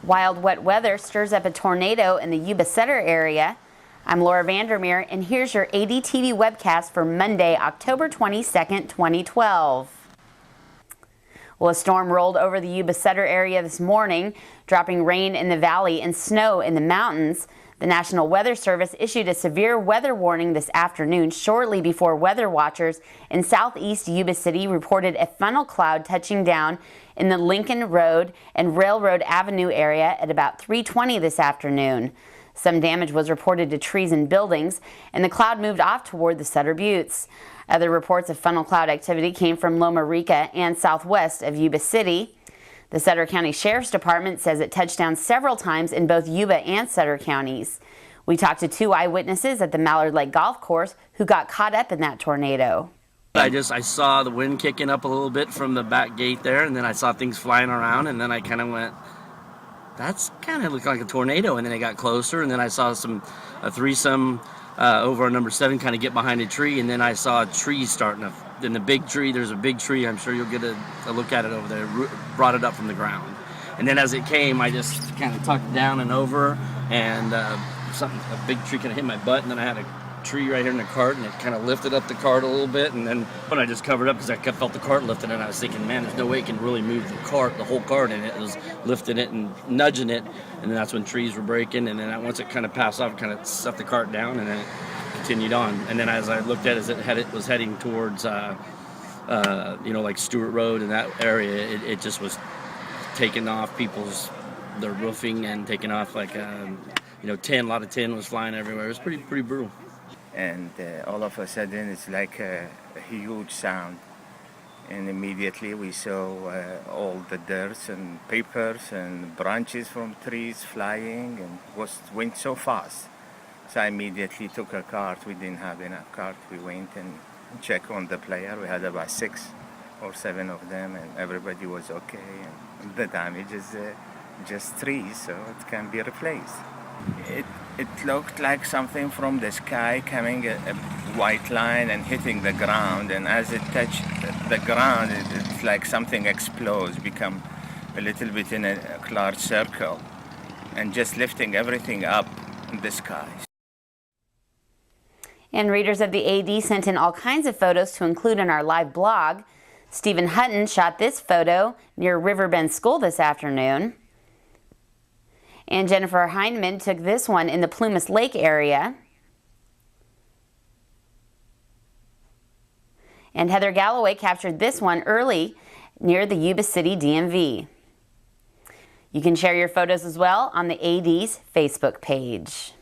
Wild wet weather stirs up a tornado in the Yuba City area. I'm Laura Vandermeer, and here's your ADTV Webcast for Monday, October 22nd, 2012. Well, a storm rolled over the Yuba City area this morning, dropping rain in the valley and snow in the mountains. The National Weather Service issued a severe weather warning this afternoon, shortly before weather watchers in southeast Yuba City reported a funnel cloud touching down in the Lincoln Road and Railroad Avenue area at about 3:20 this afternoon. Some damage was reported to trees and buildings, and the cloud moved off toward the Sutter Buttes. Other reports of funnel cloud activity came from Loma Rica and southwest of Yuba City. The Sutter County Sheriff's Department says it touched down several times in both Yuba and Sutter counties. We talked to two eyewitnesses at the Mallard Lake Golf Course who got caught up in that tornado. I saw the wind kicking up a little bit from the back gate there, and then I saw things flying around, and then I kind of went, that's kind of looked like a tornado, and then it got closer, and then I saw a threesome over on number 7 kind of get behind a tree, and then I saw a tree starting to, in the big tree, there's a big tree, I'm sure you'll get a look at it over there, brought it up from the ground. And then as it came, I just kind of tucked down and over, and a big tree kind of hit my butt, and then I had a tree right here in the cart, and it kind of lifted up the cart a little bit, and then when I just covered up because I felt the cart lifting, and I was thinking, man, there's no way it can really move the whole cart, and it was lifting it and nudging it, and then that's when trees were breaking, and then once it kind of passed off, it kind of stuffed the cart down, and then it continued on. And then as I looked at it, as it was heading towards like Stewart Road and that area, it just was taking off their roofing and taking off like tin, a lot of tin was flying everywhere. It was pretty brutal. And all of a sudden it's like a huge sound, and immediately we saw all the dirt and papers and branches from trees flying, and went so fast. So I immediately took a cart. We didn't have enough cart. We went and checked on the player. We had about 6 or 7 of them, and everybody was okay, and the damage is just trees, so it can be replaced. It looked like something from the sky coming a white line and hitting the ground, and as it touched the ground, it's like something explodes, become a little bit in a large circle, and just lifting everything up in the sky. And readers of the AD sent in all kinds of photos to include in our live blog. Stephen Hutton shot this photo near Riverbend School this afternoon. And Jennifer Heineman took this one in the Plumas Lake area. And Heather Galloway captured this one early near the Yuba City DMV. You can share your photos as well on the AD's Facebook page.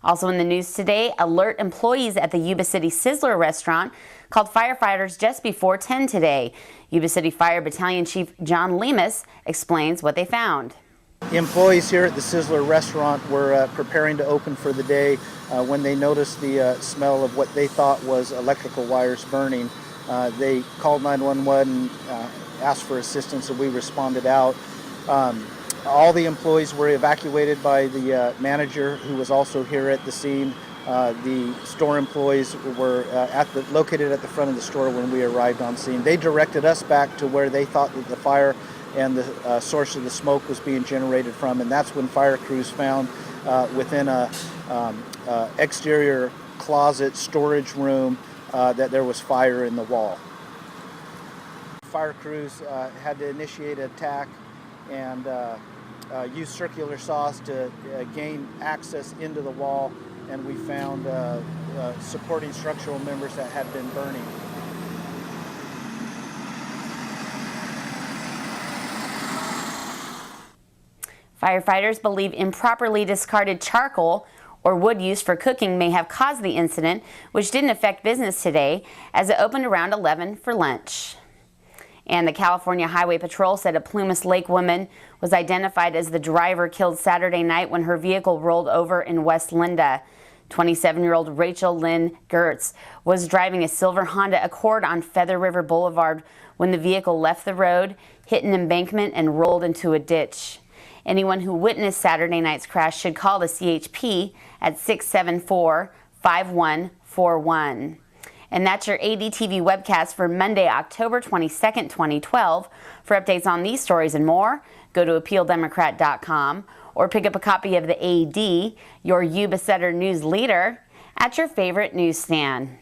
Also in the news today, alert employees at the Yuba City Sizzler restaurant called firefighters just before 10 today. Yuba City Fire Battalion Chief John Lemus explains what they found. The employees here at the Sizzler restaurant were preparing to open for the day when they noticed the smell of what they thought was electrical wires burning. They called 911 and asked for assistance, and we responded out. All the employees were evacuated by the manager, who was also here at the scene. The store employees were located at the front of the store when we arrived on scene. They directed us back to where they thought that the fire and the source of the smoke was being generated from, and that's when fire crews found within a exterior closet storage room that there was fire in the wall. Fire crews had to initiate an attack and use circular saws to gain access into the wall, and we found supporting structural members that had been burning. Firefighters believe improperly discarded charcoal or wood used for cooking may have caused the incident, which didn't affect business today, as it opened around 11 for lunch. And the California Highway Patrol said a Plumas Lake woman was identified as the driver killed Saturday night when her vehicle rolled over in West Linda. 27-year-old Rachel Lynn Gertz was driving a silver Honda Accord on Feather River Boulevard when the vehicle left the road, hit an embankment, and rolled into a ditch. Anyone who witnessed Saturday night's crash should call the CHP at 674-5141. And that's your ADTV Webcast for Monday, October 22nd, 2012. For updates on these stories and more, Go to appealdemocrat.com or pick up a copy of the AD, your Yuba City news leader, at your favorite newsstand.